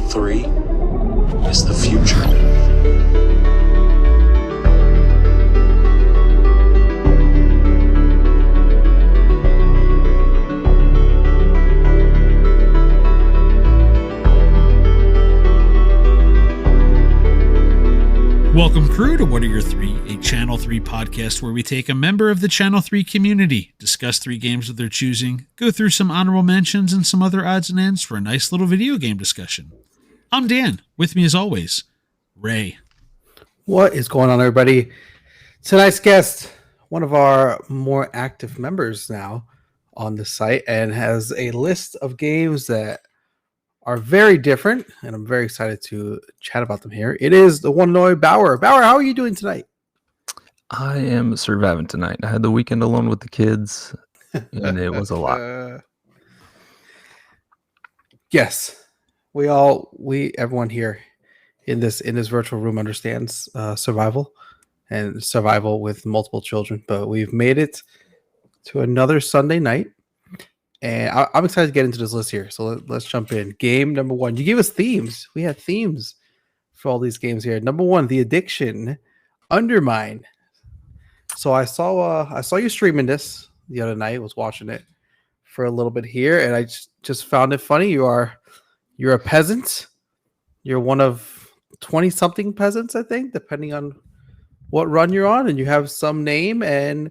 3 is the future. Welcome, crew, to What Are Your Three, a Channel 3 podcast where we take a member of the Channel 3 community, discuss 3 games of their choosing, go through some honorable mentions and some other odds and ends for a nice little video game discussion. I'm Dan. With me, as always, Ray. What is going on, everybody? Tonight's guest, one of our more active members now on the site, and has a list of games that are very different, and I'm very excited to chat about them here. It is the one and only Baauer. Baauer, how are you doing tonight? I am surviving tonight. I had the weekend alone with the kids, and it was a lot. Yes, everyone here in this virtual room understands survival with multiple children. But we've made it to another Sunday night. And I'm excited to get into this list here. So let's jump in. Game number 1. You gave us themes. We had themes for all these games here. Number 1, The Addiction, Undermine. So I saw you streaming this the other night. Was watching it for a little bit here, and I just found it funny. You're a peasant. You're one of 20-something peasants, I think, depending on what run you're on, and you have some name. And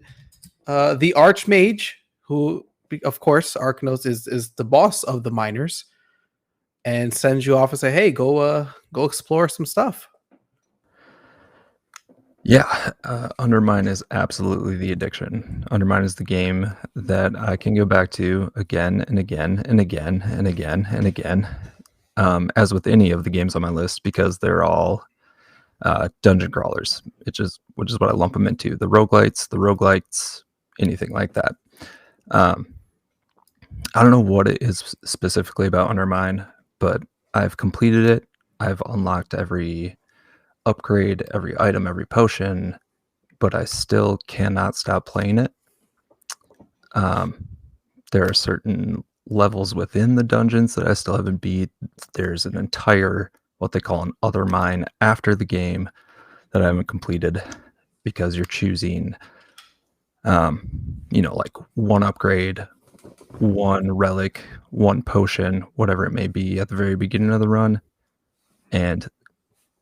the Archmage, who, of course, Archnos is the boss of the miners, and sends you off and say, "Hey, go explore some stuff." Yeah, Undermine is absolutely the addiction. Undermine is the game that I can go back to again and again and again and again and again, as with any of the games on my list, because they're all dungeon crawlers, which is what I lump them into. The roguelites, anything like that. I don't know what it is specifically about Undermine, but I've completed it. I've unlocked every upgrade, every item, every potion, but I still cannot stop playing it. There are certain levels within the dungeons that I still haven't beat. There's an entire, what they call an other mine after the game that I haven't completed, because you're choosing, like one upgrade, one relic, one potion, whatever it may be at the very beginning of the run. And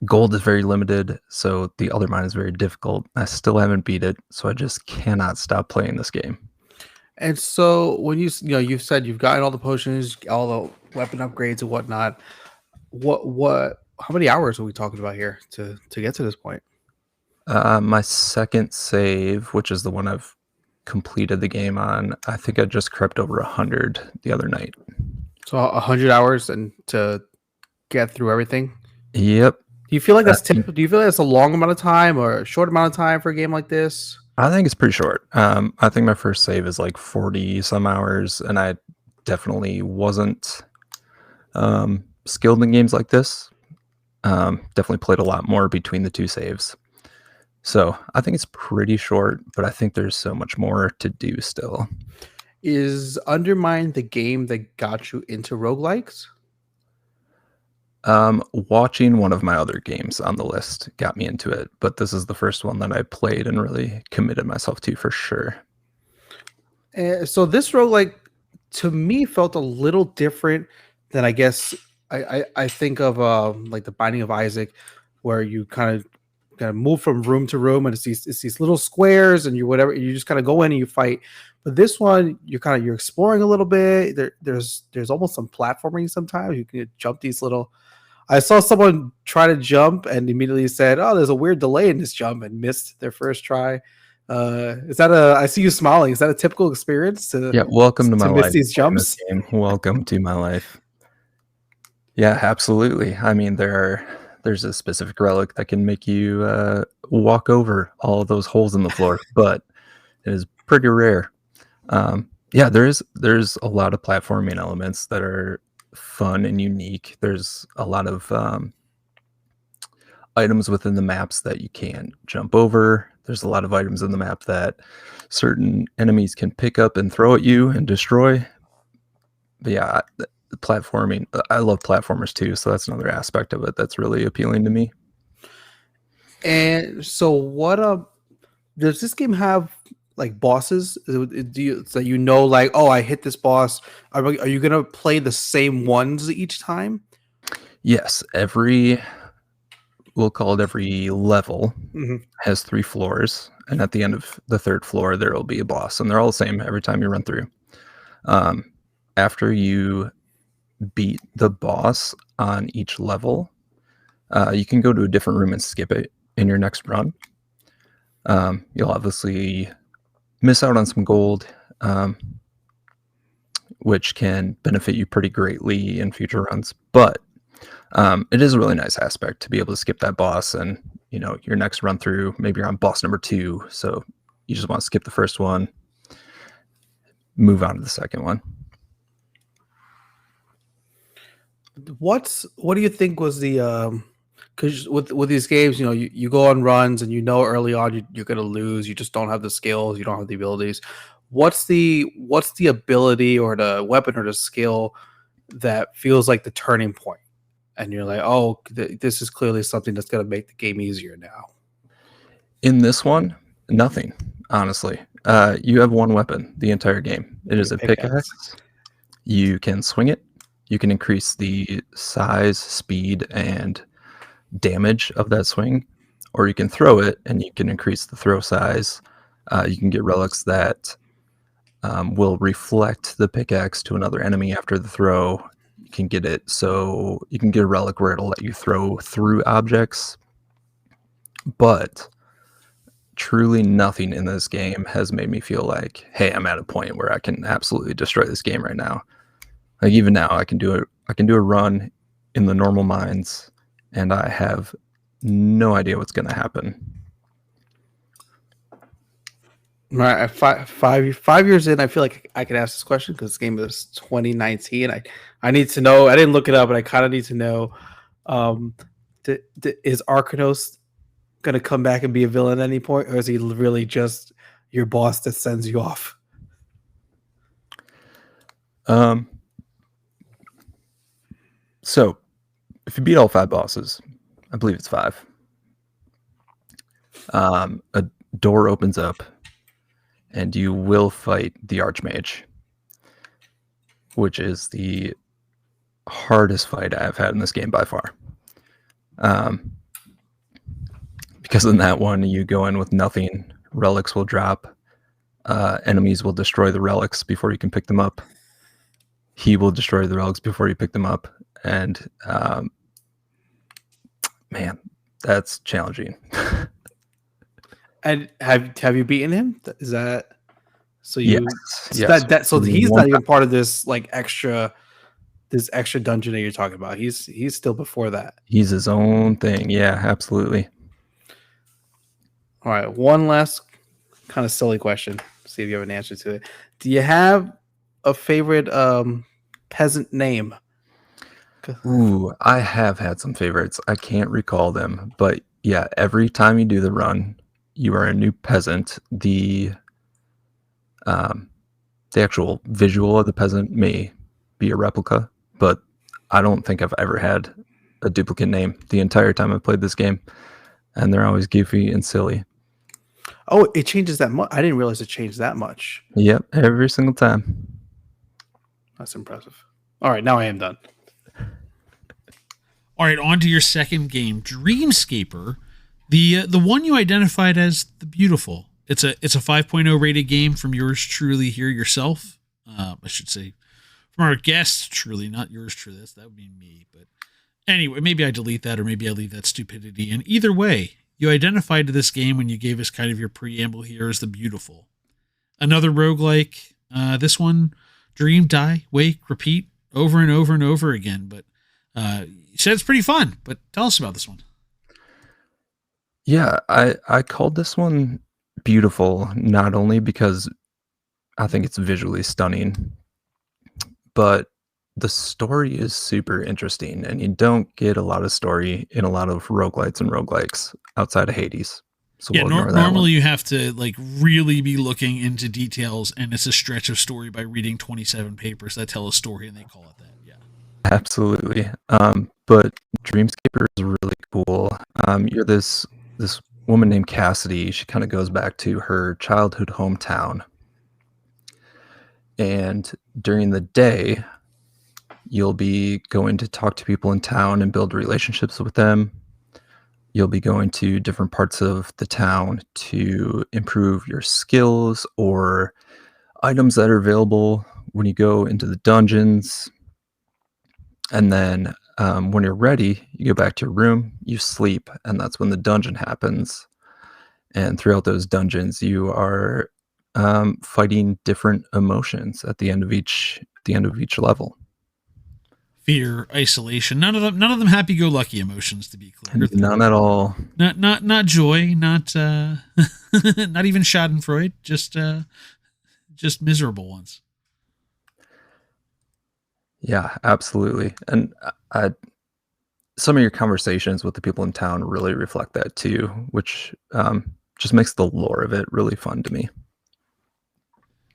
gold is very limited, so the other mine is very difficult. I still haven't beat it, so I just cannot stop playing this game. And so when you've said you've gotten all the potions, all the weapon upgrades and whatnot, how many hours are we talking about here to get to this point? My second save, which is the one I've completed the game on, I think I just crept over 100 the other night. So 100 hours and to get through everything? Yep. Do you feel like that's typical? Do you feel like that's a long amount of time or a short amount of time for a game like this? I think it's pretty short. I think my first save is like 40 some hours, and I definitely wasn't skilled in games like this. Definitely played a lot more between the 2 saves. So I think it's pretty short, but I think there's so much more to do still. Is Undermine the game that got you into roguelikes? Watching one of my other games on the list got me into it, but this is the first one that I played and really committed myself to for sure. So this roguelike, to me, felt a little different than, I guess, I think of like the Binding of Isaac, where you kind of move from room to room, and it's these little squares, and you just kind of go in and you fight. But this one, you're exploring a little bit. There's almost some platforming sometimes. You can jump these little. I saw someone try to jump and immediately said, "Oh, there's a weird delay in this jump," and missed their first try. I see you smiling. Is that a typical experience? Welcome to my life. Miss these jumps. Welcome to my life. Yeah, absolutely. I mean, there's a specific relic that can make you walk over all of those holes in the floor, but it is pretty rare. There's a lot of platforming elements that are fun and unique. There's a lot of items within the maps that you can jump over. There's a lot of items in the map that certain enemies can pick up and throw at you and destroy. But yeah, platforming. I love platformers too, so that's another aspect of it that's really appealing to me. And so, what does this game have like bosses? Do you so you know like, oh, I hit this boss? Are you gonna play the same ones each time? Yes, we'll call it every level has 3 floors, and at the end of the 3rd floor there will be a boss, and they're all the same every time you run through. After you beat the boss on each level, you can go to a different room and skip it in your next run. You'll obviously miss out on some gold, which can benefit you pretty greatly in future runs, but it is a really nice aspect to be able to skip that boss, and your next run through, maybe you're on boss number 2, so you just want to skip the first one, move on to the second one. What do you think was the because with these games, you go on runs and early on you're gonna lose. You just don't have the skills, you don't have the abilities. What's the ability or the weapon or the skill that feels like the turning point? And you're like, oh, this is clearly something that's going to make the game easier now. In this one, nothing, honestly. You have one weapon the entire game. It is a pickaxe. You can swing it. You can increase the size, speed, and damage of that swing, or you can throw it and you can increase the throw size. You can get relics that will reflect the pickaxe to another enemy after the throw. You can get it so you can get a relic where it'll let you throw through objects, but truly nothing in this game has made me feel like, hey, I'm at a point where I can absolutely destroy this game right now. Like even now, I can do a run in the normal mines, and I have no idea what's going to happen. Right, five years in, I feel like I could ask this question because this game is 2019. I need to know. I didn't look it up, but I kind of need to know. Is Arkanos going to come back and be a villain at any point, or is he really just your boss that sends you off? So if you beat all 5 bosses, I believe it's 5, a door opens up and you will fight the Archmage, which is the hardest fight I've had in this game by far. Because in that one, you go in with nothing, relics will drop, enemies will destroy the relics before you can pick them up. He will destroy the relics before you pick them up, and man, that's challenging. And have you beaten him? Is that so? Yes. So he's not even part of this extra dungeon that you're talking about. He's still before that. He's his own thing. Yeah, absolutely. All right, one last kind of silly question. See if you have an answer to it. Do you have a favorite peasant name? Ooh, I have had some favorites. I can't recall them, but yeah, every time you do the run, you are a new peasant. The actual visual of the peasant may be a replica, but I don't think I've ever had a duplicate name the entire time I've played this game, and they're always goofy and silly. Oh, it changes that much? I didn't realize it changed that much. Yep, every single time. That's impressive. All right, now I am done. All right, on to your second game, Dreamscaper, the one you identified as the beautiful. It's a 5.0 rated game from yours truly here yourself. I should say from our guest truly, not yours truly. That would be me. But anyway, maybe I delete that or maybe I leave that stupidity. And either way, you identified this game when you gave us kind of your preamble here as the beautiful. Another roguelike. This one, dream, die, wake, repeat over and over and over again. But you said it's pretty fun. But tell us about this one. Yeah, I called this one beautiful, not only because I think it's visually stunning, but the story is super interesting, and you don't get a lot of story in a lot of roguelites and roguelikes outside of Hades. So yeah, normally you have to really be looking into details, and it's a stretch of story by reading 27 papers that tell a story, and they call it that. Yeah. Absolutely. But Dreamscaper is really cool. You're this woman named Cassidy. She kind of goes back to her childhood hometown. And during the day, you'll be going to talk to people in town and build relationships with them. You'll be going to different parts of the town to improve your skills or items that are available when you go into the dungeons. And then when you're ready, you go back to your room, you sleep, and that's when the dungeon happens. And throughout those dungeons, you are fighting different emotions at the end of each level. Fear, isolation, none of them happy-go-lucky emotions, to be clear. None at all. Not joy, not not even Schadenfreude, just miserable ones. Yeah, absolutely. And some of your conversations with the people in town really reflect that too, which just makes the lore of it really fun to me.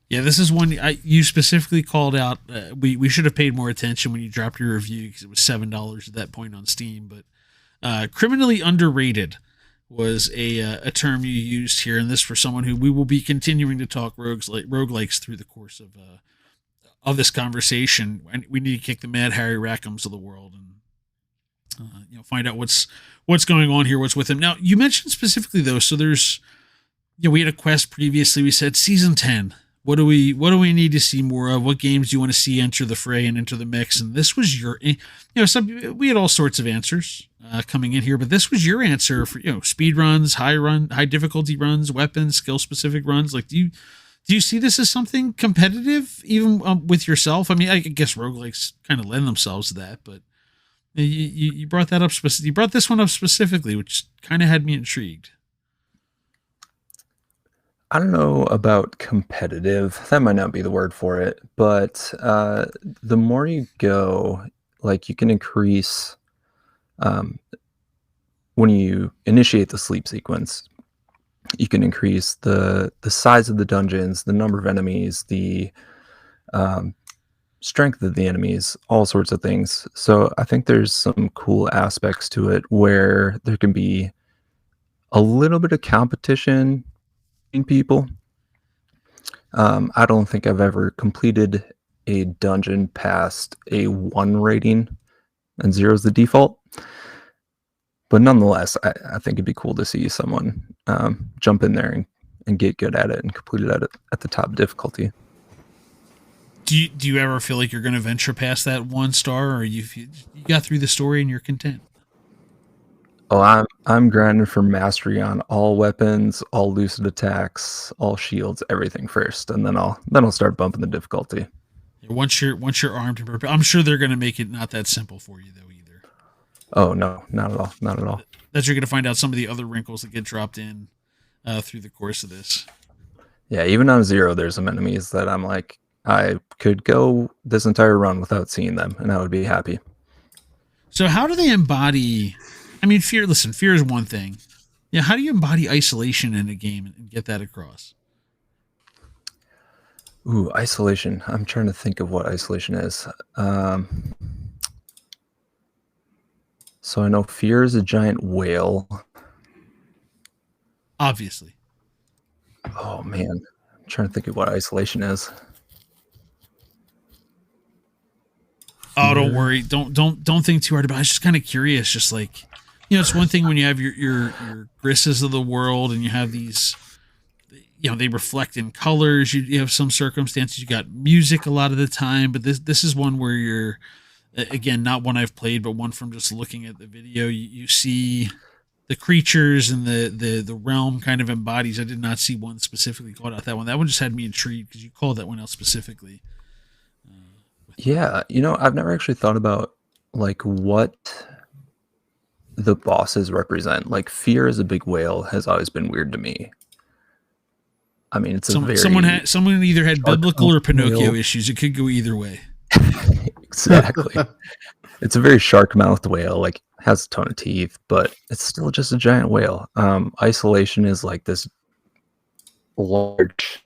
Yeah, this is one you specifically called out. We should have paid more attention when you dropped your review because it was $7 at that point on Steam. But criminally underrated was a term you used here, and this for someone who we will be continuing to talk roguelikes through the course of this conversation. And we need to kick the Mad Harry Rackhams of the world and find out what's going on here, what's with him. Now, you mentioned specifically though, so there's we had a quest previously. We said season 10. What do we need to see more of? What games do you want to see enter the fray and enter the mix? And this was your, we had all sorts of answers coming in here, but this was your answer for speed runs, high difficulty runs, weapons, skill specific runs. Like, do you see this as something competitive, even with yourself? I mean, I guess roguelikes kind of lend themselves to that, but you brought that up. You brought this one up specifically, which kind of had me intrigued. I don't know about competitive. That might not be the word for it, but the more you go, like you can increase when you initiate the sleep sequence, you can increase the size of the dungeons, the number of enemies, the strength of the enemies, all sorts of things. So I think there's some cool aspects to it where there can be a little bit of competition people. I don't think I've ever completed a dungeon past a 1 rating, and 0 is the default. But nonetheless, I think it'd be cool to see someone jump in there and get good at it and complete it at the top difficulty. Do you ever feel like you're going to venture past that 1 star, or you got through the story and you're content? Oh, I'm grinding for mastery on all weapons, all lucid attacks, all shields, everything first, and then I'll start bumping the difficulty. Once you're armed and prepared, I'm sure they're going to make it not that simple for you though either. Oh no, not at all, not at all. That you're going to find out some of the other wrinkles that get dropped in through the course of this. Yeah, even on 0, there's some enemies that I'm like, I could go this entire run without seeing them, and I would be happy. So how do they embody? I mean, fear is one thing. Yeah, how do you embody isolation in a game and get that across? Ooh, isolation. I'm trying to think of what isolation is. So I know fear is a giant whale. Obviously. Oh man, I'm trying to think of what isolation is. Oh, don't worry. Don't think too hard about it. I was just kind of curious. Just like, it's one thing when you have your Grisses of the world and you have these, they reflect in colors. You have some circumstances. You got music a lot of the time, but this is one where you're, again, not one I've played, but one from just looking at the video. You see the creatures and the realm kind of embodies. I did not see one specifically called out that one. That one just had me intrigued because you called that one out specifically. Yeah, I've never actually thought about like what the bosses represent. Like fear as a big whale has always been weird to me. I mean, it's someone either had biblical or Pinocchio issues. It could go either way. Exactly. It's a very shark-mouthed whale, like has a ton of teeth, but it's still just a giant whale. Isolation is like this large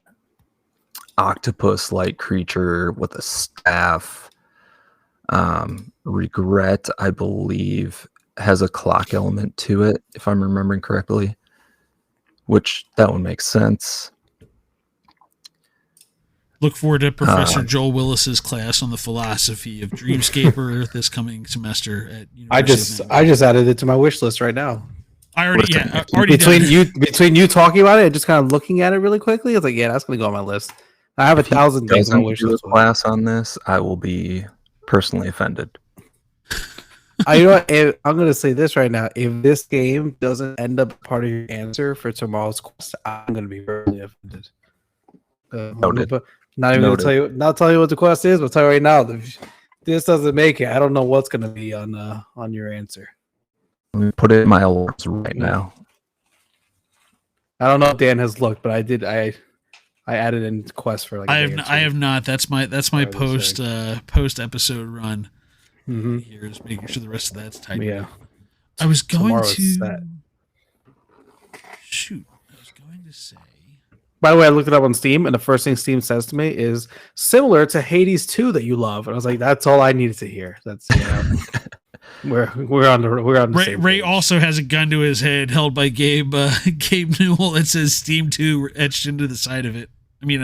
octopus-like creature with a staff. Regret, I believe, has a clock element to it, if I'm remembering correctly, which that one makes sense. Look forward to Professor Joel Willis's class on the philosophy of Dreamscaper this coming semester at University of I just added it to my wish list right now. I already between you talking about it and just kind of looking at it really quickly, it's like, yeah, that's gonna go on my list. I have 1,000 things on my wish list. Class on this, I will be personally offended. You know what? I'm gonna say this right now. If this game doesn't end up part of your answer for tomorrow's quest, I'm gonna be personally offended. Not even gonna tell you what the quest is, but I'll tell you right now. If this doesn't make it, I don't know what's gonna be on your answer. Let me put it in my alerts right now. I don't know if Dan has looked, but I did. I added in quest for like. I have not. That's my post episode run. Mm-hmm. Here is making sure the rest of that's tight. Yeah. I was going Tomorrow's to set. shoot. I was going to say. By the way, I looked it up on Steam, and the first thing Steam says to me is similar to Hades 2 that you love, and I was like, that's all I needed to hear. That's we're on the same Ray page. also has a gun to his head held by Gabe Newell that says Steam 2 etched into the side of it. I mean,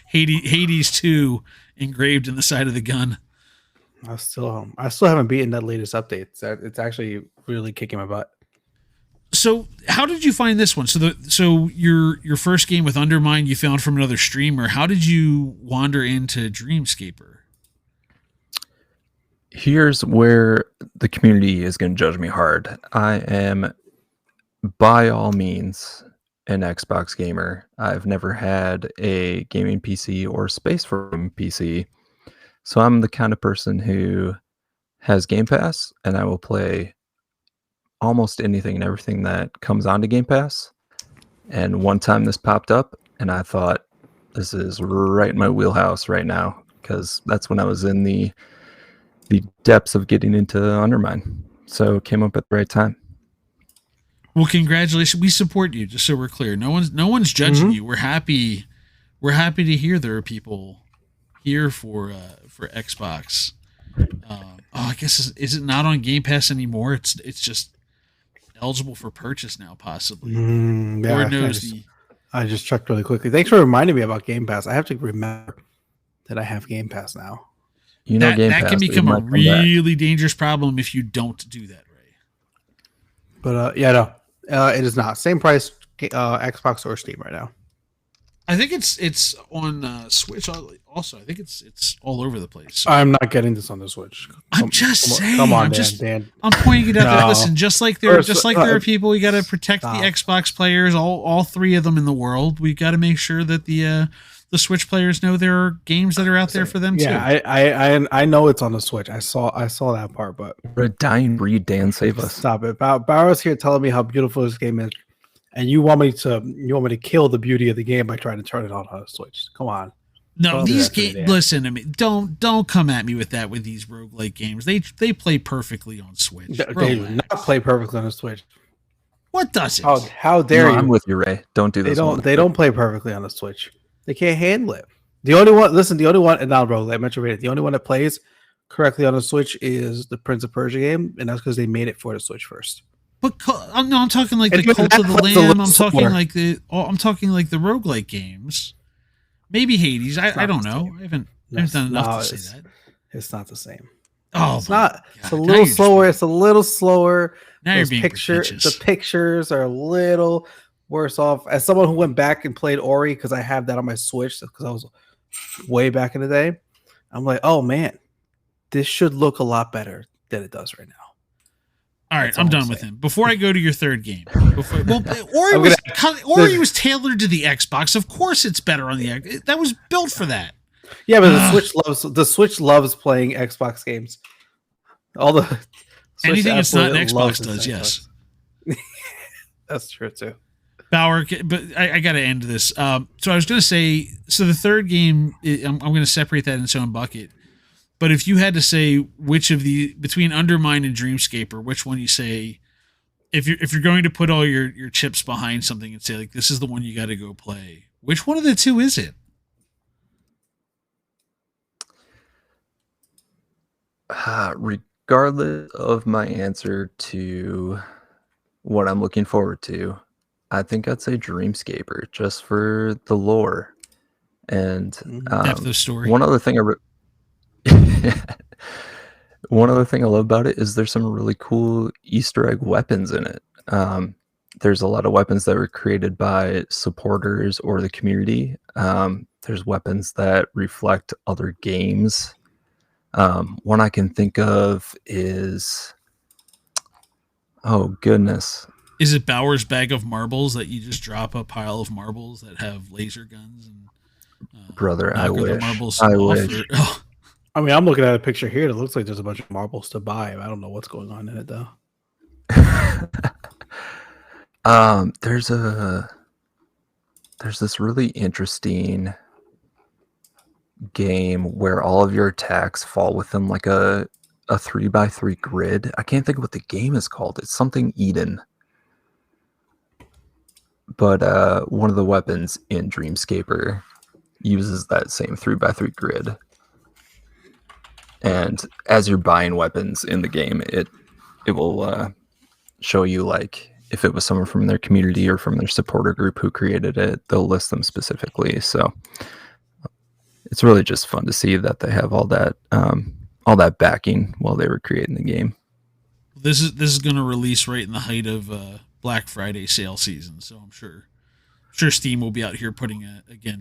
Hades 2 engraved in the side of the gun. I still haven't beaten that latest update. It's actually really kicking my butt. So, how did you find this one? So your first game with Undermine you found from another streamer. How did you wander into Dreamscaper? Here's where the community is going to judge me hard. I am, by all means, an Xbox gamer. I've never had a gaming PC or space for a gaming PC. So I'm the kind of person who has Game Pass, and I will play almost anything and everything that comes onto Game Pass. And one time this popped up, and I thought, this is right in my wheelhouse right now, because that's when I was in the depths of getting into Undermine. So it came up at the right time. Well, congratulations. We support you, just so we're clear. No one's judging you. We're happy to hear there are people here for Xbox. I guess is it not on Game Pass anymore? It's just eligible for purchase now, possibly. Yeah, Lord knows I just checked really quickly. Thanks for reminding me about Game Pass. I have to remember that I have Game Pass now. You know, that can become a really dangerous problem if you don't do that, Ray. But it is not same price Xbox or Steam right now. I think it's on Switch also. I think it's all over the place. I'm not getting this on the Switch. I'm just saying. Come on, Dan. I'm pointing it out there. Listen, just like there are people, we got to protect the Xbox players. All three of them in the world. We got to make sure that the Switch players know there are games that are out there for them too. Yeah, I know it's on the Switch. I saw that part, but we're a dying breed. Dan, save us. Stop it. Baauer's here telling me how beautiful this game is. And you want me to kill the beauty of the game by trying to turn it on the Switch? Come on. No, these games. Listen to me. Don't come at me with that with these roguelike games. They play perfectly on Switch. They do not play perfectly on the Switch. What does it? How dare you? I'm with you, Ray. Don't do this. They don't play perfectly on the Switch. They can't handle it. The only one, and now roguelike, I mentioned it. The only one that plays correctly on the Switch is the Prince of Persia game, and that's because they made it for the Switch first. But I'm talking like the Cult of the Lamb. I'm talking like the roguelike games. Maybe Hades. I don't know. I haven't done enough to say that. It's not the same. Oh, it's not. It's a little slower. It's a little slower. Now you're being The pictures are a little worse off. As someone who went back and played Ori, because I have that on my Switch, because I was way back in the day, I'm like, oh man, this should look a lot better than it does right now. All right, I'm done with him. Before I go to your third game, Ori was tailored to the Xbox. Of course, it's better on the Xbox. That was built for that. Yeah, but the Switch loves playing Xbox games. All the anything it's not an Xbox does. Yes, that's true too. Baauer, but I got to end this. So I was going to say, the third game, I'm going to separate that in its own bucket. But if you had to say which of between Undermine and Dreamscaper, which one you say, if you're going to put all your chips behind something and say like this is the one you got to go play, which one of the two is it? Regardless of my answer to what I'm looking forward to, I think I'd say Dreamscaper just for the lore. And Depth of story. one other thing one other thing I love about it is there's some really cool Easter egg weapons in it. There's a lot of weapons that were created by supporters or the community. There's weapons that reflect other games. One I can think of is, oh goodness, Is it Bauer's bag of marbles that you just drop a pile of marbles that have laser guns and brother, I knock other wish. marbles I off? wish. I mean, I'm looking at a picture here. It looks like there's a bunch of marbles to buy. I don't know what's going on in it though. There's this really interesting game where all of your attacks fall within like a 3x3 grid. I can't think of what the game is called. It's something Eden. But one of the weapons in Dreamscaper uses that same 3x3 grid. And as you're buying weapons in the game, it will show you, like, if it was someone from their community or from their supporter group who created it, they'll list them specifically. So it's really just fun to see that they have all that backing while they were creating the game. This is going to release right in the height of Black Friday sale season, so I'm sure Steam will be out here putting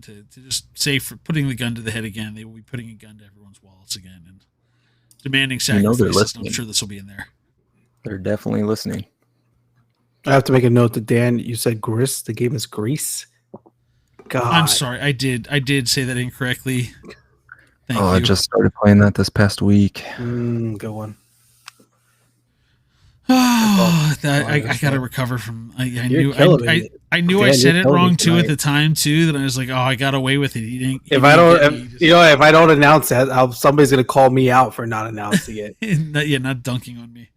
to just say, for putting the gun to the head again. They will be putting a gun to everyone's wallets again and demanding sacrifices. I'm sure this will be in there. They're definitely listening. I have to make a note that Dan, you said Gris. The game is Grease. God, I'm sorry. I did say that incorrectly. Thank you. I just started playing that this past week. Go on. I got to recover from. I knew Dan, I said it wrong too at the time too. That I was like, oh, I got away with it. If I don't announce that, somebody's gonna call me out for not announcing it. not dunking on me.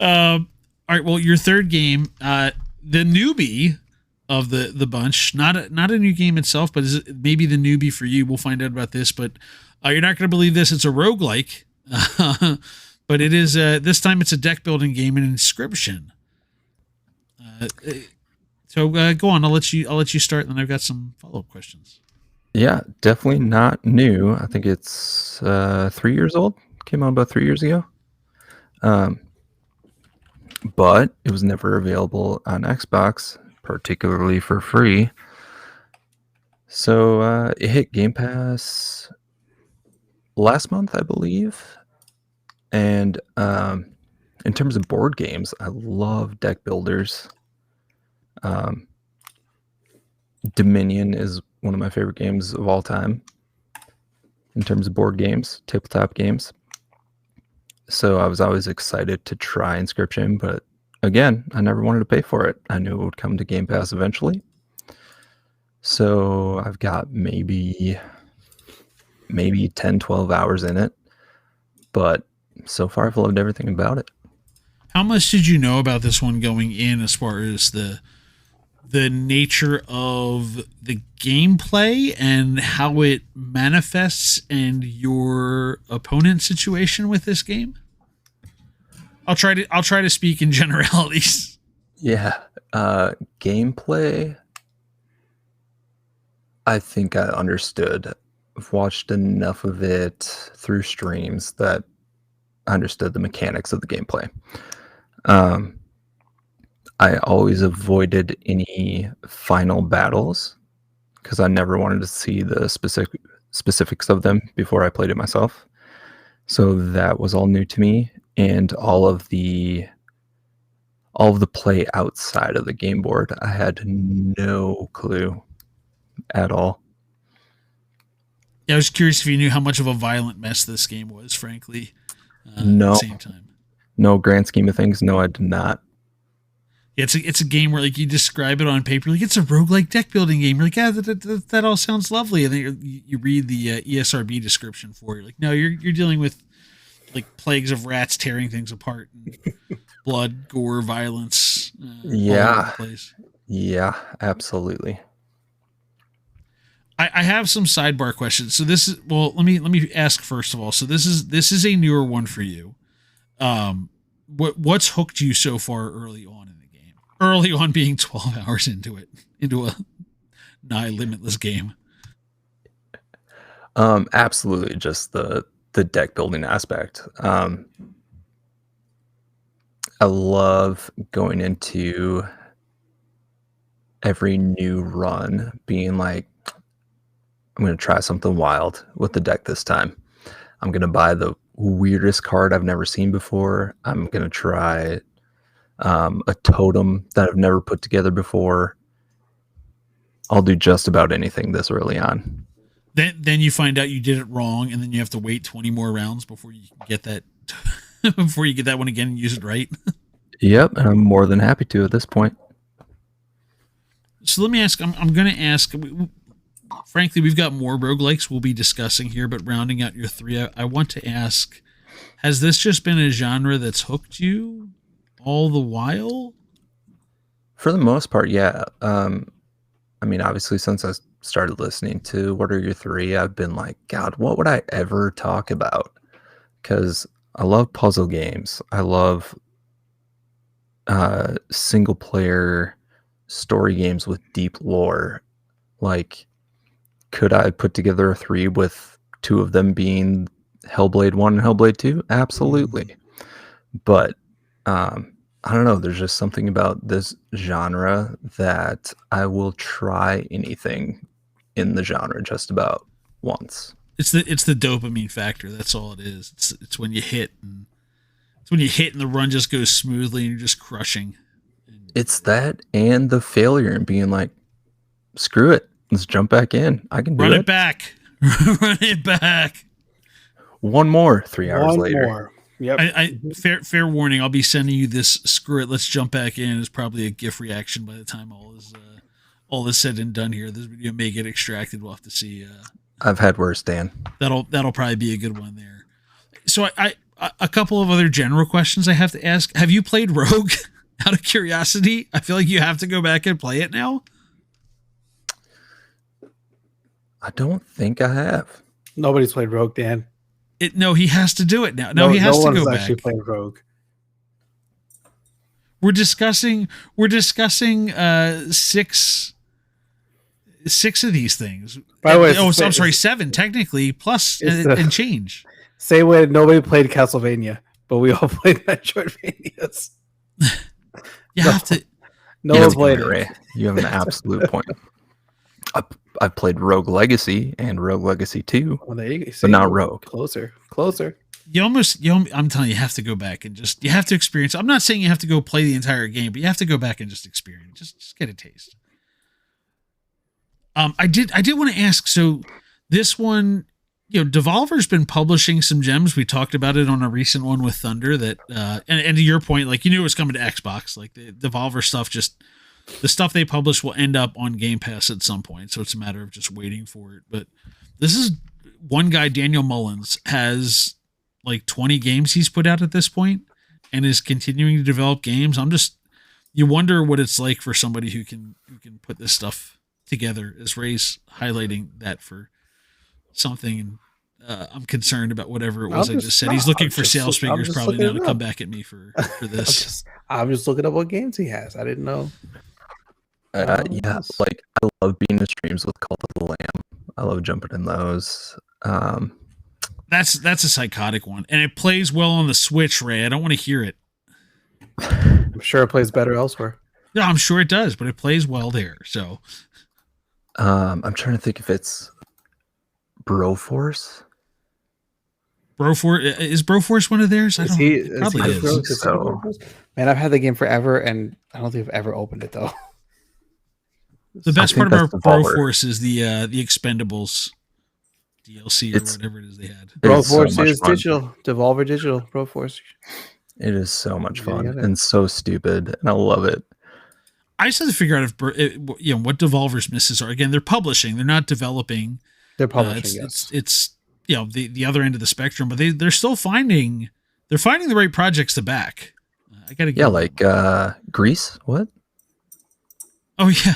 All right. Well, your third game, the newbie of the bunch, not a new game itself, but maybe the newbie for you. We'll find out about this, but you're not going to believe this. It's a roguelike. But it is this time it's a deck building game in Inscryption. So go on. I'll let you start, and then I've got some follow-up questions. Yeah, definitely not new. I think it's 3 years old. Came out about 3 years ago. But it was never available on Xbox, particularly for free. So it hit Game Pass last month, I believe. And in terms of board games, I love deck builders. Dominion is one of my favorite games of all time in terms of board games, tabletop games. So I was always excited to try Inscryption, but again, I never wanted to pay for it. I knew it would come to Game Pass eventually. So I've got maybe 10, 12 hours in it. But so far, I've loved everything about it. How much did you know about this one going in, as far as the nature of the gameplay and how it manifests and your opponent's situation with this game? I'll try to speak in generalities. Yeah, gameplay, I think I understood. I've watched enough of it through streams that I understood the mechanics of the gameplay. I always avoided any final battles because I never wanted to see the specifics of them before I played it myself. So that was all new to me, and all of the play outside of the game board, I had no clue at all. Yeah, I was curious if you knew how much of a violent mess this game was, frankly. No. At the same time. No, grand scheme of things, no, I did not. Yeah, it's a game where, like, you describe it on paper, like it's a roguelike deck building game. You're like, yeah, that all sounds lovely. And then you read the ESRB description for it. You're like, no, you're dealing with like plagues of rats tearing things apart, and blood, gore, violence. All over the place. Yeah, absolutely. I have some sidebar questions. So this is let me ask first of all. So this is a newer one for you. What's hooked you so far early on in the game? Early on, being 12 hours into a nigh limitless game. Absolutely, just the deck building aspect. I love going into every new run being like, I'm going to try something wild with the deck this time. I'm going to buy the weirdest card I've never seen before. I'm going to try a totem that I've never put together before. I'll do just about anything this early on. Then you find out you did it wrong, and then you have to wait 20 more rounds before you can get that before you get that one again and use it right. Yep, and I'm more than happy to at this point. So let me ask, I'm going to ask, frankly, we've got more roguelikes we'll be discussing here, but rounding out your three, I want to ask, has this just been a genre that's hooked you all the while? For the most part, yeah. I mean, obviously, since I started listening to What Are Your Three, I've been like, God, what would I ever talk about? Because I love puzzle games. I love single-player story games with deep lore. Like, could I put together a three with two of them being Hellblade 1 and Hellblade 2? Absolutely. But I don't know, there's just something about this genre that I will try anything in the genre just about once. It's the dopamine factor. That's all it is. It's when you hit and the run just goes smoothly and you're just crushing. It's that and the failure and being like, screw it. Let's jump back in. I can do it. Run it back. Run it back. One more 3 hours later. More. Yep. Fair warning. I'll be sending you this. Screw it. Let's jump back in. It's probably a GIF reaction by the time all is said and done here. This video may get extracted. We'll have to see. I've had worse, Dan. That'll probably be a good one there. So I a couple of other general questions I have to ask. Have you played Rogue? Out of curiosity, I feel like you have to go back and play it now. I don't think I have. Nobody's played Rogue, Dan. No, he has to do it now. No, he has to go back. Actually played Rogue. We're discussing six of these things. By the way, I'm sorry, 7 technically, plus and change. Same way nobody played Castlevania, but we all played Metroidvanias. You have to. No one played it. Ray. You have an absolute point. I've played Rogue Legacy and Rogue Legacy 2, but not Rogue. Closer. I'm telling you have to go back and you have to experience. I'm not saying you have to go play the entire game, but you have to go back and just experience, just get a taste. I did want to ask, so this one, Devolver's been publishing some gems. We talked about it on a recent one with Thunder that, and to your point, like, it was coming to Xbox, like the Devolver stuff, the stuff they publish will end up on Game Pass at some point. So it's a matter of just waiting for it. But this is one guy, Daniel Mullins, has like 20 games he's put out at this point and is continuing to develop games. You wonder what it's like for somebody who can put this stuff together, as Ray's highlighting that for something. I'm concerned about whatever it was I just said. He's looking for sales figures probably now to come back at me for this. I'm just looking up what games he has. I didn't know. Yeah, like I love being in streams with Cult of the Lamb. I love jumping in those. That's a psychotic one, and it plays well on the Switch, Ray. I don't want to hear it. I'm sure it plays better elsewhere. Yeah, I'm sure it does, but it plays well there. So, I'm trying to think if it's Broforce. Is Broforce one of theirs? I don't know. It probably is. So. Man, I've had the game forever, and I don't think I've ever opened it though. The best part about Broforce is the Expendables DLC or whatever it is they had. Broforce is digital, Devolver Digital. Broforce. It is so much fun and so stupid, and I love it. I just have to figure out what Devolver's misses are. Again, they're publishing; they're not developing. They're publishing. Yes, it's the other end of the spectrum, but they're still finding the right projects to back. I gotta like Grease. What? Oh yeah,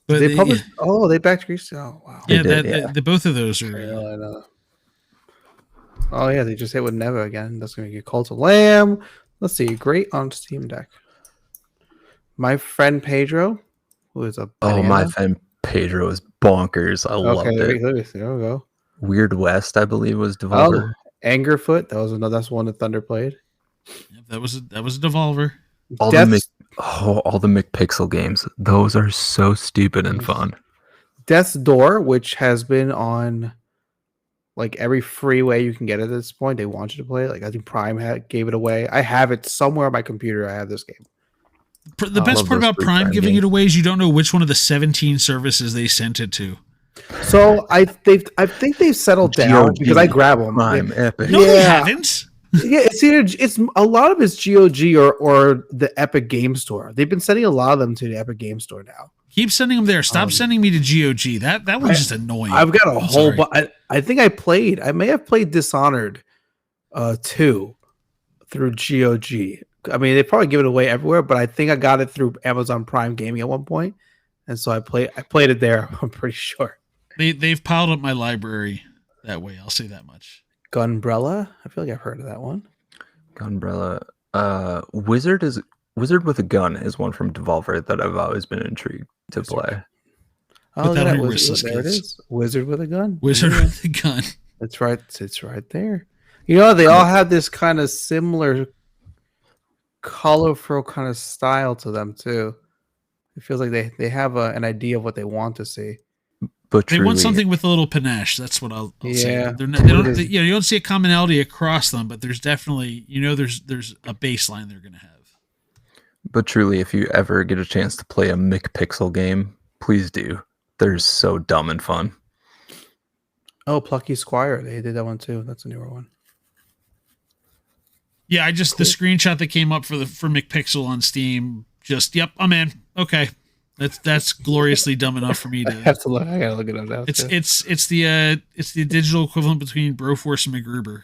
But They published. Oh, they backed Greece. Oh wow. yeah, They did, the both of those are. Yeah, I know. Oh yeah, they just hit with Neva again. That's gonna get Cult of Lamb. Let's see, great on Steam Deck. My friend Pedro, who is a Oh, banana. my friend Pedro is bonkers. I loved there it. we go. Weird West, I believe, was Devolver. Angerfoot. That's one that Thunder played. Yeah, that was a Devolver. All the McPixel games. Those are so stupid and fun. Death's Door, which has been on like every free way you can get it at this point. They want you to play it. Like I think Prime gave it away. I have it somewhere on my computer. I have this game. The best part about Prime giving it away is you don't know which one of the 17 services they sent it to. So I think they've settled down because I grab them. Prime, Epic. No, they haven't. Yeah, it's a lot of it's GOG or the Epic Game Store. They've been sending a lot of them to the Epic Game Store now. Keep sending them there. Stop sending me to GOG. That one's just annoying. I've got a whole I think I may have played Dishonored 2 through GOG. I mean, they probably give it away everywhere, but I think I got it through Amazon Prime Gaming at one point, and so I played it there. I'm pretty sure. They've piled up my library that way. I'll say that much. Gunbrella. I feel like I've heard of that one. Gunbrella. Wizard with a Gun is one from Devolver that I've always been intrigued to play. Oh, that'll be there it is. Wizard with a Gun. Wizard with a Gun. That's right. It's right there. You know, they all have this kind of similar colorful kind of style to them too. It feels like they have an idea of what they want to see. But they want something with a little panache. That's what I'll say. They don't, you don't see a commonality across them, but there's definitely, there's a baseline they're going to have. But truly, if you ever get a chance to play a McPixel game, please do. They're so dumb and fun. Oh, Plucky Squire. They did that one too. That's a newer one. Yeah, the screenshot that came up for McPixel on Steam. Yep, I'm in. Okay. That's gloriously dumb enough for me to. I gotta look it up now. It's the digital equivalent between Broforce and MacGruber.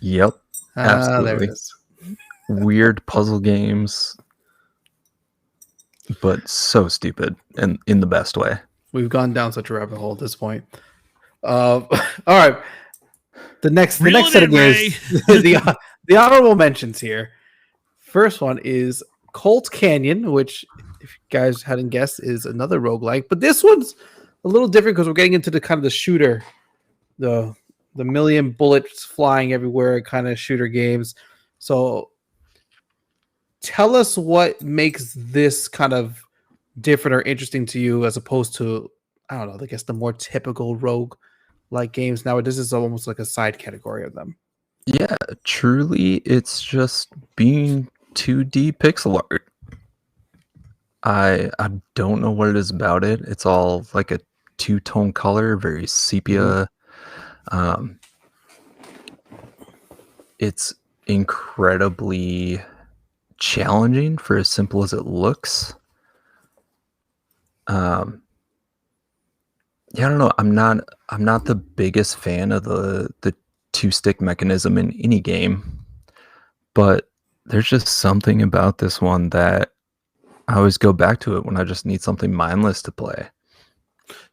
Yep, absolutely. There it is. Weird puzzle games, but so stupid and in the best way. We've gone down such a rabbit hole at this point. All right, the next set of games, the honorable mentions here. First one is Colt Canyon, which, if you guys hadn't guessed, is another roguelike. But this one's a little different because we're getting into the kind of the shooter, the million bullets flying everywhere kind of shooter games. So tell us what makes this kind of different or interesting to you as opposed to, I don't know, I guess the more typical rogue-like games. Now, this is almost like a side category of them. Yeah, truly, it's just being 2D pixel art. I don't know what it is about it. It's all like a two-tone color, very sepia. It's incredibly challenging for as simple as it looks. Yeah, I don't know. I'm not the biggest fan of the two-stick mechanism in any game, but there's just something about this one that I always go back to it when I just need something mindless to play.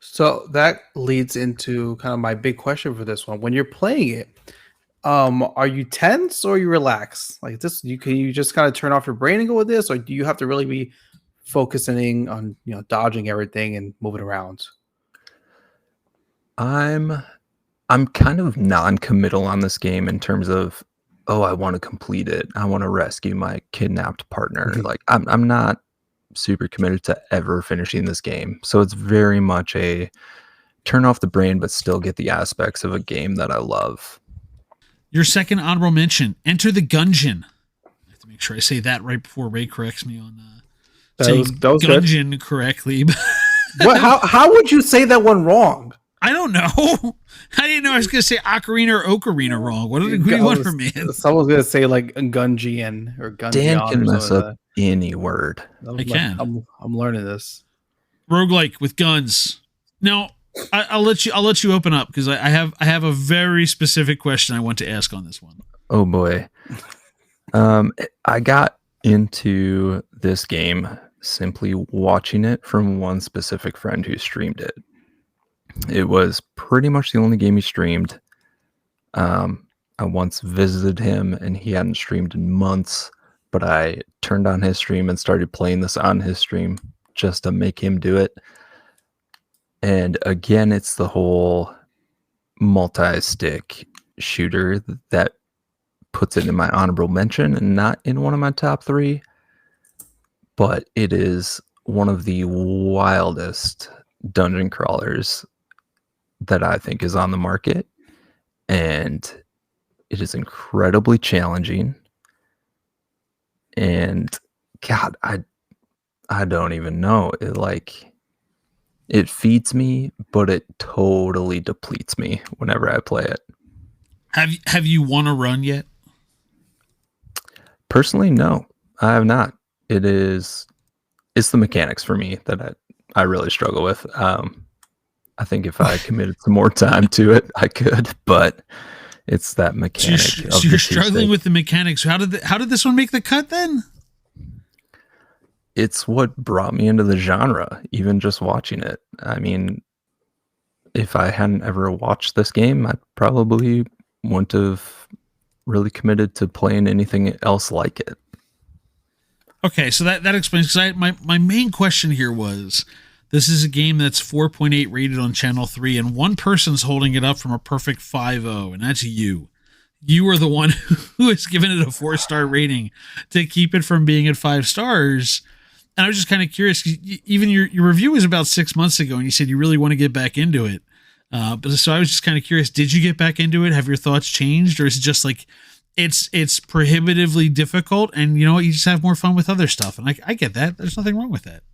So that leads into kind of my big question for this one. When you're playing it, are you tense or you relax? Like this, can you just kind of turn off your brain and go with this, or do you have to really be focusing on dodging everything and moving around? I'm kind of non-committal on this game in terms of, I want to complete it. I want to rescue my kidnapped partner. Like I'm not super committed to ever finishing this game. So it's very much a turn off the brain, but still get the aspects of a game that I love. Your second honorable mention, Enter the Gungeon. I have to make sure I say that right before Ray corrects me on saying Gungeon correctly. What? How would you say that one wrong? I don't know. I didn't know I was going to say Ocarina or Ocarina wrong. What do you want from me? Someone's going to say like Gungeon or Gungeon. Dan can mess up any word. I can. I'm learning this. Roguelike with guns. Now, I'll let you open up because I have a very specific question I want to ask on this one. Oh boy. I got into this game simply watching it from one specific friend who streamed it. It was pretty much the only game he streamed. I once visited him and he hadn't streamed in months, but I turned on his stream and started playing this on his stream just to make him do it. And again, it's the whole multi-stick shooter that puts it in my honorable mention and not in one of my top 3. But it is one of the wildest dungeon crawlers that I think is on the market. And it is incredibly challenging. And God, I don't even know. It feeds me, but it totally depletes me whenever I play it. Have you won a run yet? Personally, no, I have not. It's the mechanics for me that I really struggle with. I think if I committed some more time to it, I could, but it's that mechanic. So you're struggling with the mechanics. How did this one make the cut then? It's what brought me into the genre, even just watching it. I mean, if I hadn't ever watched this game, I probably wouldn't have really committed to playing anything else like it. Okay, so that explains, because my main question here was, this is a game that's 4.8 rated on Channel 3, and one person's holding it up from a perfect 5.0, and that's you. You are the one who has given it a 4-star rating to keep it from being at 5 stars. And I was just kind of curious, even your review was about 6 months ago, and you said you really want to get back into it. But so I was just kind of curious, did you get back into it? Have your thoughts changed? Or is it just like, it's prohibitively difficult, and you just have more fun with other stuff? And I get that. There's nothing wrong with that.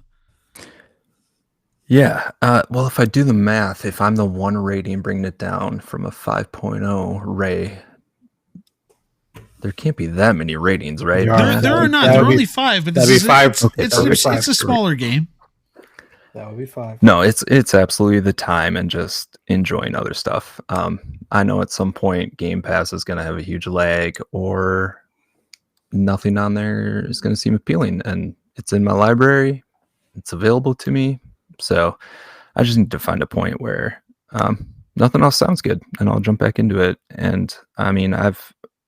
Yeah. Well, if I do the math, if I'm the 1 rating bringing it down from a 5.0 Ray, there can't be that many ratings, right? There are not. There are only 5, but this is 5. It's a smaller game. That would be 5. No, it's absolutely the time and just enjoying other stuff. I know at some point Game Pass is going to have a huge lag, or nothing on there is going to seem appealing, and it's in my library. It's available to me. So I just need to find a point where nothing else sounds good, and I'll jump back into it. And I mean,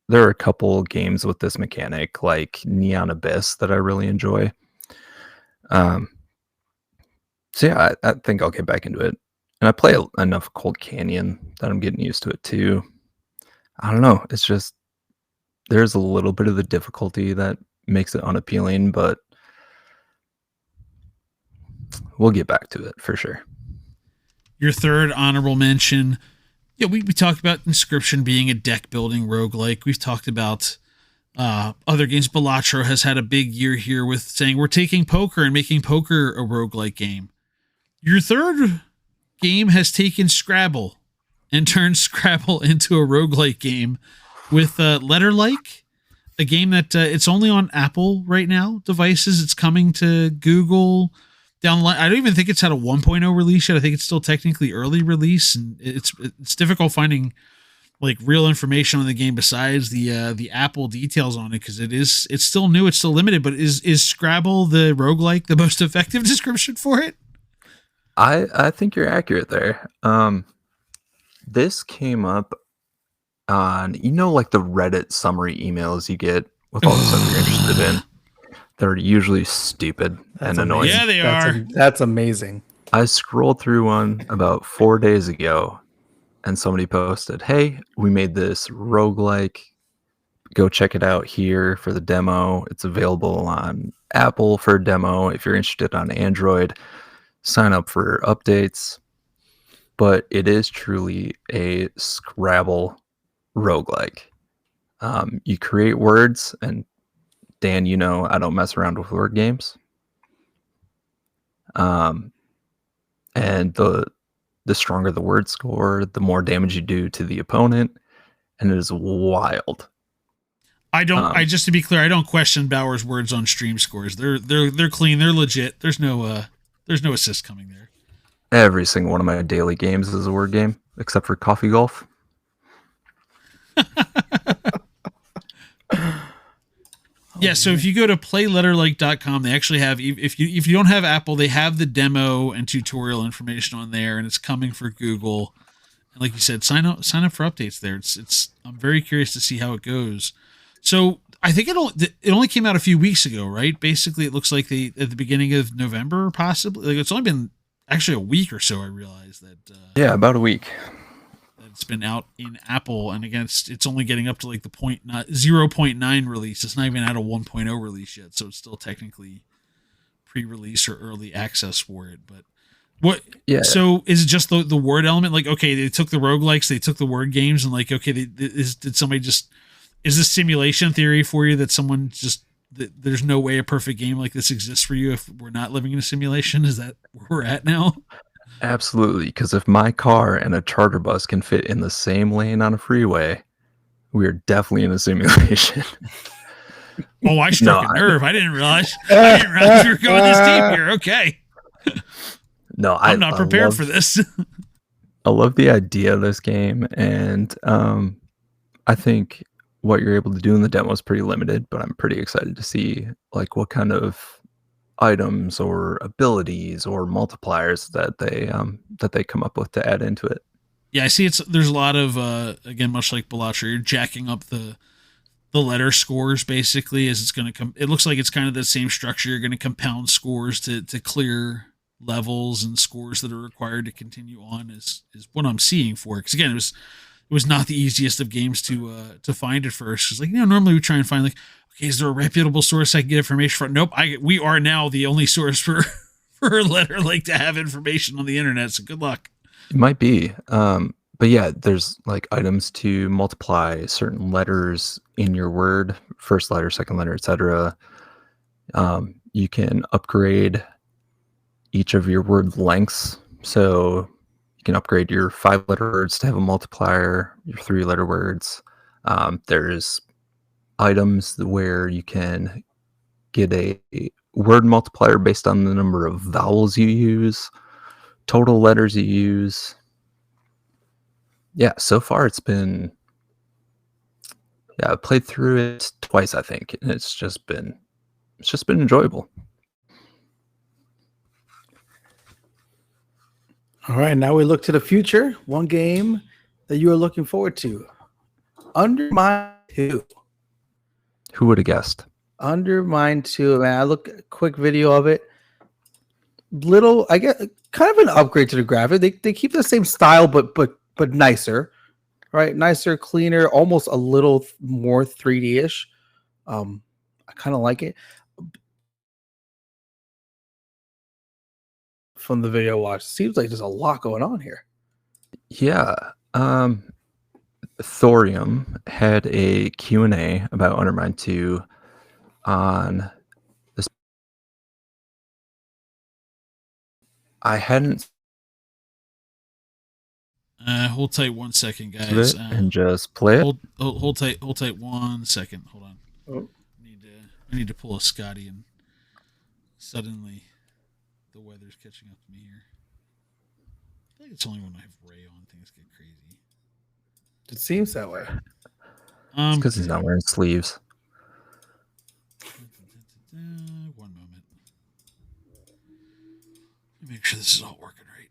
there are a couple games with this mechanic, like Neon Abyss, that I really enjoy. So yeah, I think I'll get back into it. And I play enough Cold Canyon that I'm getting used to it too. I don't know. It's just, there's a little bit of the difficulty that makes it unappealing, but we'll get back to it for sure. Your third honorable mention. Yeah, we talked about Inscryption being a deck building roguelike. We've talked about other games. baauer0 has had a big year here with saying we're taking poker and making poker a roguelike game. Your third game has taken Scrabble and turned Scrabble into a roguelike game with Letter-like, a game that it's only on Apple right now devices. It's coming to Google down the line. I don't even think it's had a 1.0 release yet. I think it's still technically early release, and it's difficult finding like real information on the game besides the Apple details on it, because it's still new, it's still limited. But is Scrabble the roguelike the most effective description for it? I think you're accurate there. This came up on, like the Reddit summary emails you get with all the stuff you're interested in. They're usually stupid and annoying. Yeah, they are. That's amazing. I scrolled through one about 4 days ago, and somebody posted, "Hey, we made this roguelike. Go check it out here for the demo. It's available on Apple for a demo. If you're interested on Android, sign up for updates." But it is truly a Scrabble roguelike. You create words, and Dan, I don't mess around with word games. And the stronger the word score, the more damage you do to the opponent, and it is wild. Just to be clear, I don't question baauer0's words on stream scores. They're clean, they're legit. There's no assist coming there. Every single one of my daily games is a word game, except for Coffee Golf. Yeah, so if you go to playletterlike.com, they actually have, if you don't have Apple, they have the demo and tutorial information on there, and it's coming for Google. And like you said, sign up for updates there. I'm very curious to see how it goes. So I think it only came out a few weeks ago, right? Basically, it looks like they at the beginning of November, possibly. Like it's only been actually a week or so. I realized that. Yeah, about a week. It's been out in Apple, and again, it's only getting up to like the 0.9 release. It's not even at a 1.0 release yet, so it's still technically pre-release or early access for it. But what? Yeah. So is it just the word element? Like, okay, they took the roguelikes, they took the word games, and like, okay, did somebody just? Is this simulation theory for you that someone just? There's no way a perfect game like this exists for you if we're not living in a simulation? Is that where we're at now? Absolutely, because if my car and a charter bus can fit in the same lane on a freeway, we are definitely in a simulation. Oh, I struck a nerve. I didn't realize you were going this deep here. Okay. No, I'm not prepared for this. I love the idea of this game, and I think what you're able to do in the demo is pretty limited, but I'm pretty excited to see like what kind of items or abilities or multipliers that they come up with to add into it. Yeah, I see. There's a lot of again, much like baauer0, you're jacking up the letter scores basically as it's going to come. It looks like it's kind of the same structure. You're going to compound scores to clear levels, and scores that are required to continue on is what I'm seeing for it. Because again, it was not the easiest of games to find at first. Because like normally we try and find like, okay, is there a reputable source I can get information from? Nope. We are now the only source for a letter like to have information on the internet. So good luck. It might be. But yeah, there's like items to multiply certain letters in your word, first letter, second letter, etc. You can upgrade each of your word lengths. So you can upgrade your 5-letter words to have a multiplier, your 3-letter words. There's items where you can get a word multiplier based on the number of vowels you use, total letters you use. Yeah, so far it's been, I played through it twice, I think, and it's just been enjoyable. All right, now we look to the future. One game that you are looking forward to, Undermine 2. Who would have guessed? Undermine 2, man. I look at a quick video of it. Little, I get kind of an upgrade to the graphic. They keep the same style, but nicer, right? Nicer, cleaner, almost a little more 3D-ish. I kind of like it. From the video watch, seems like there's a lot going on here. Yeah. Thorium had a Q&A about Undermine 2 on this. I hadn't Hold tight 1 second, guys. and just play it. Hold tight 1 second. Hold on. Oh. I need to pull a Scotty, and suddenly the weather's catching up to me here. I think it's only when I have Ray on things get crazy. It seems that way. It's because he's not wearing sleeves. 1 moment. Let me make sure this is all working right.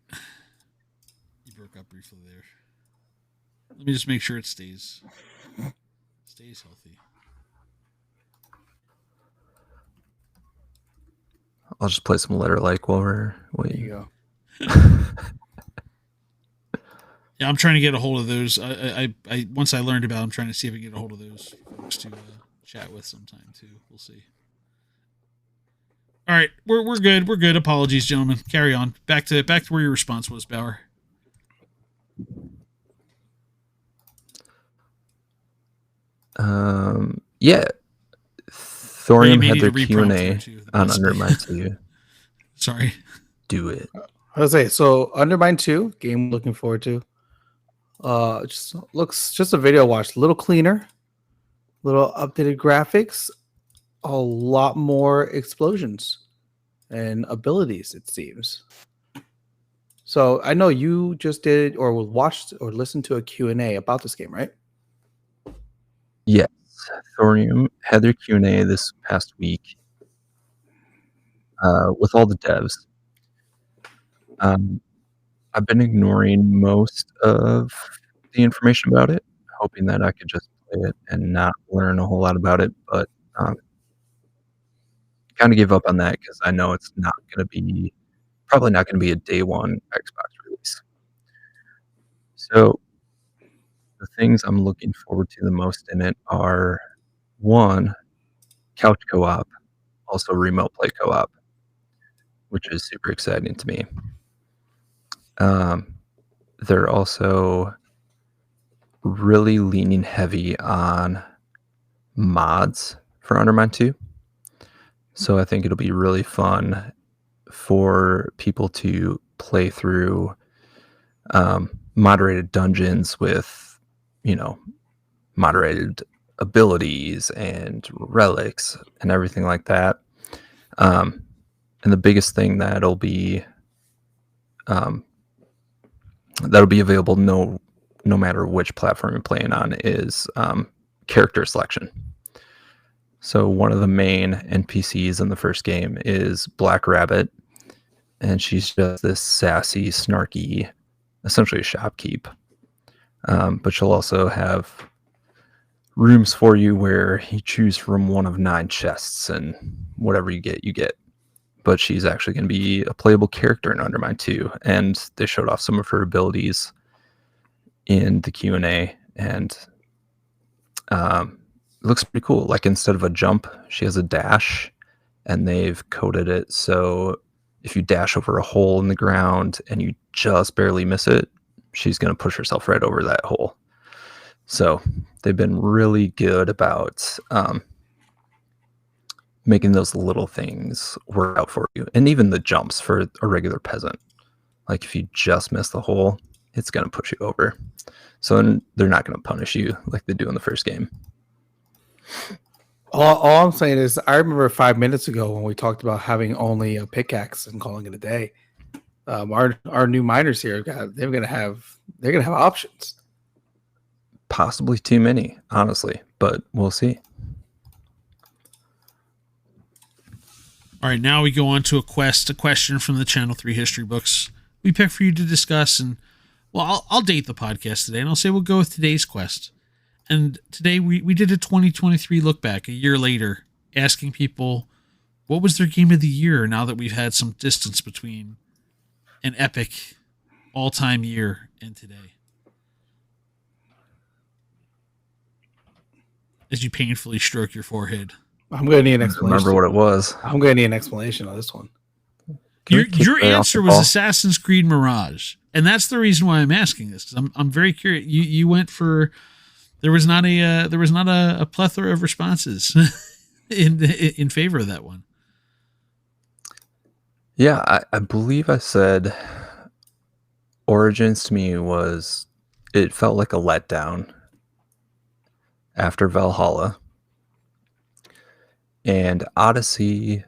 You broke up briefly there. Let me just make sure it stays healthy. I'll just play some letter like while we're waiting. There you go. Yeah, I'm trying to get a hold of those. I once I learned about, I'm trying to see if I can get a hold of those folks to chat with sometime too. We'll see. All right, we're good. We're good. Apologies, gentlemen. Carry on. Back to where your response was, Baauer. Yeah. Thorium had their to Q&A on Undermine 2. Sorry. Do it. I was say, so Undermine 2 game looking forward to. Just looks just a video watch, a little cleaner, little updated graphics, a lot more explosions and abilities, it seems. So I know you just did or watched or listened to a Q&A about this game, right? Yes. Thorium had their Q&A this past week with all the devs. I've been ignoring most of the information about it, hoping that I could just play it and not learn a whole lot about it, but kind of give up on that because I know it's probably not going to be a day one Xbox release. So the things I'm looking forward to the most in it are, one, couch co-op, also remote play co-op, which is super exciting to me. They're also really leaning heavy on mods for Undermine 2. So I think it'll be really fun for people to play through moderated dungeons with, moderated abilities and relics and everything like that. And the biggest thing that'll be available no matter which platform you're playing on is character selection. So one of the main NPCs in the first game is Black Rabbit, and she's just this sassy, snarky, essentially a shopkeep. But she'll also have rooms for you where you choose from one of 9 chests, and whatever you get, you get. But she's actually going to be a playable character in Undermine 2, and they showed off some of her abilities in the Q&A, and it looks pretty cool. Like, instead of a jump, she has a dash, and they've coded it so if you dash over a hole in the ground and you just barely miss it, she's going to push herself right over that hole. So they've been really good about making those little things work out for you. And even the jumps for a regular peasant. Like, if you just miss the hole, it's going to push you over. So they're not going to punish you like they do in the first game. All I'm saying is, I remember 5 minutes ago when we talked about having only a pickaxe and calling it a day. Our new miners here, they're gonna have options. Possibly too many, honestly, but we'll see. All right, now we go on to a question from the Channel 3 history books we picked for you to discuss. And, well, I'll date the podcast today, and I'll say we'll go with today's quest. And today we did a 2023 look back, a year later, asking people what was their game of the year now that we've had some distance between an epic all-time year and today. As you painfully stroke your forehead. I'm going to need an explanation. Remember what it was. I'm going to need an explanation on this one. Your answer was Assassin's Creed Mirage, and that's the reason why I'm asking this, because I'm very curious. You went for there was not a plethora of responses in favor of that one. Yeah, I believe I said Origins to me it felt like a letdown after Valhalla, and Odyssey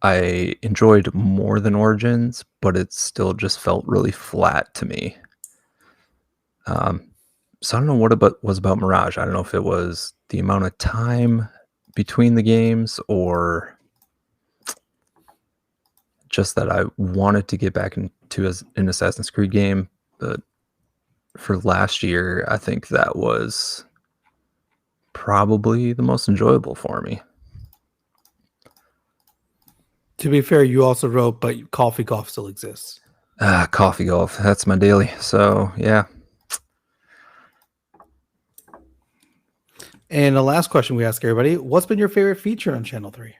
I enjoyed more than Origins, but it still just felt really flat to me. So I don't know what it was about Mirage. I don't know if it was the amount of time between the games or just that I wanted to get back into an Assassin's Creed game. But for last year, I think that was probably the most enjoyable for me. To be fair, you also wrote, but Coffee Golf still exists. Coffee Golf. That's my daily. So, yeah. And the last question we ask everybody, what's been your favorite feature on Channel 3?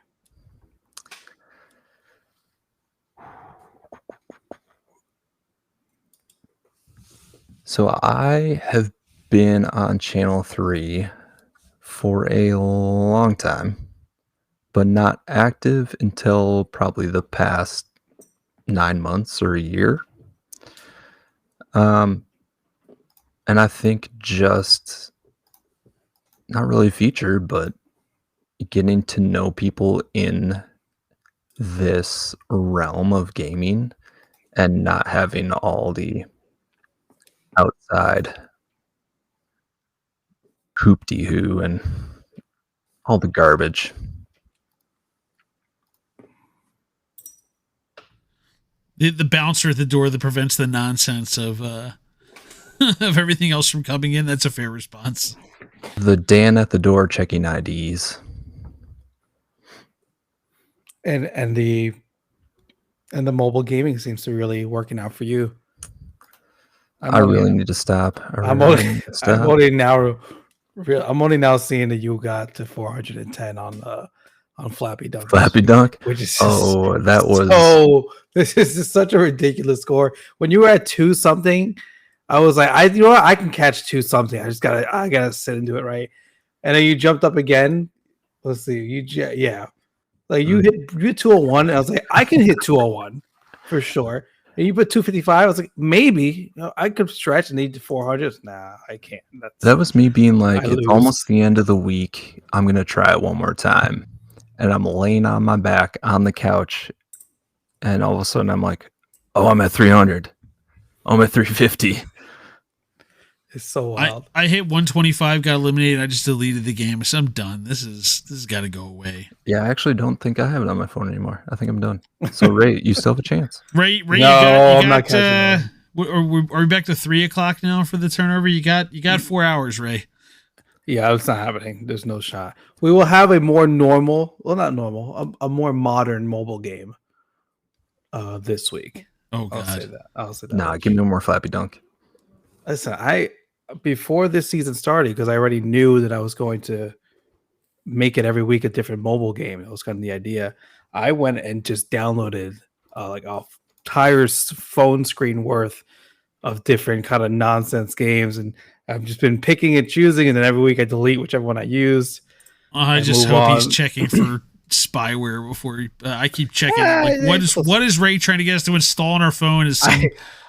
So I have been on Channel 3 for a long time, but not active until probably the past 9 months or a year. And I think just not really a feature, but getting to know people in this realm of gaming and not having all the outside hoop-de-hoo and all the garbage. The bouncer at the door that prevents the nonsense of of everything else from coming in. That's a fair response. The Dan at the door checking IDs. And the mobile gaming seems to really working out for you. I really need to stop. I'm only now seeing that you got to 410 on Flappy Dunk. Flappy Dunk? Which is this is just such a ridiculous score. When you were at 2 something, I was like, I can catch 2 something. I gotta sit and do it right. And then you jumped up again. Let's see, like you hit 201. And I was like, I can hit 201 for sure. And you put 255. I was like, maybe I could stretch and need 400. Nah, I can't. That was me being like, it's almost the end of the week. I'm gonna try it one more time. And I'm laying on my back on the couch, and all of a sudden I'm like, oh, I'm at 300. I'm at 350. It's so wild. I hit 125, got eliminated. I just deleted the game. So I'm done. This has got to go away. Yeah, I actually don't think I have it on my phone anymore. I think I'm done. So Ray, you still have a chance. Ray, no, I'm not catching are we back to 3:00 now for the turnover? You got 4 hours, Ray. Yeah, it's not happening. There's no shot. We will have a more normal, well, not normal, a more modern mobile game this week. Oh, God. I'll say that. Nah, give me more Flappy Dunk. Listen, before this season started, because I already knew that I was going to make it every week a different mobile game. It was kind of the idea. I went and just downloaded like a entire phone screen worth of different kind of nonsense games, and I've just been picking and choosing, and then every week I delete whichever one I used. I just hope he's checking for spyware before I keep checking. What is Ray trying to get us to install on our phone? Is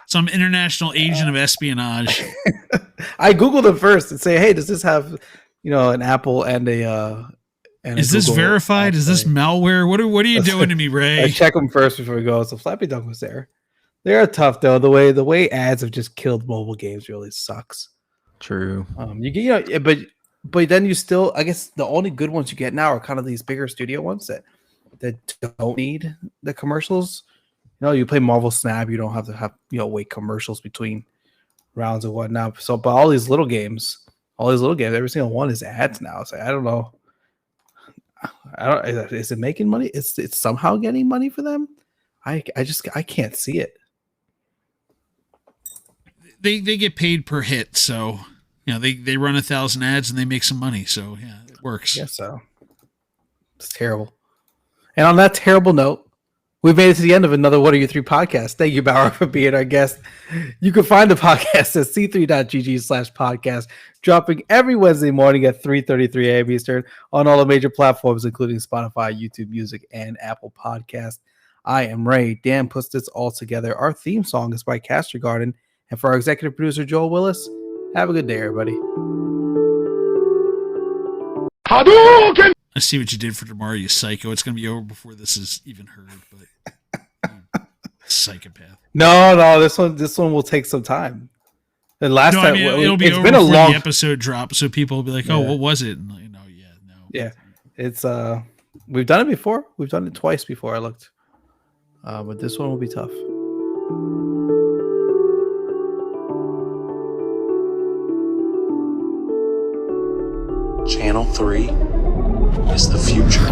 some international agent of espionage? I googled it first and say, hey, does this have an Apple and a is this verified? Is this malware? What are you doing to me, Ray? I check them first before we go. So Flappy Dunk was there. They are tough though. The way ads have just killed mobile games really sucks. True. But then you still, I guess the only good ones you get now are kind of these bigger studio ones that don't need the commercials. You play Marvel Snap, you don't have to have wait commercials between rounds or whatnot. So, but all these little games, every single one is ads now. So I don't know. Is it making money? It's somehow getting money for them. I can't see it. They get paid per hit, so they run 1,000 ads and they make some money. So yeah, it works. Yes, so it's terrible. And on that terrible note, we've made it to the end of another What Are Your 3 podcast. Thank you, Baauer, for being our guest. You can find the podcast at c3.gg/podcast, dropping every Wednesday morning at 3:33 a.m. Eastern on all the major platforms, including Spotify, YouTube Music, and Apple Podcast. I am Ray. Dan puts this all together. Our theme song is by Castor Garden. And for our executive producer, Joel Willis, have a good day, everybody. Hadouken! I see what you did for tomorrow, you psycho. It's going to be over before this is even heard, but psychopath. No, this one will take some time. The last time it'll be over before the episode drop, so people will be like, "Oh, what was it?" And yeah, it's we've done it before. We've done it twice before. I looked, but this one will be tough. Channel 3 is the future.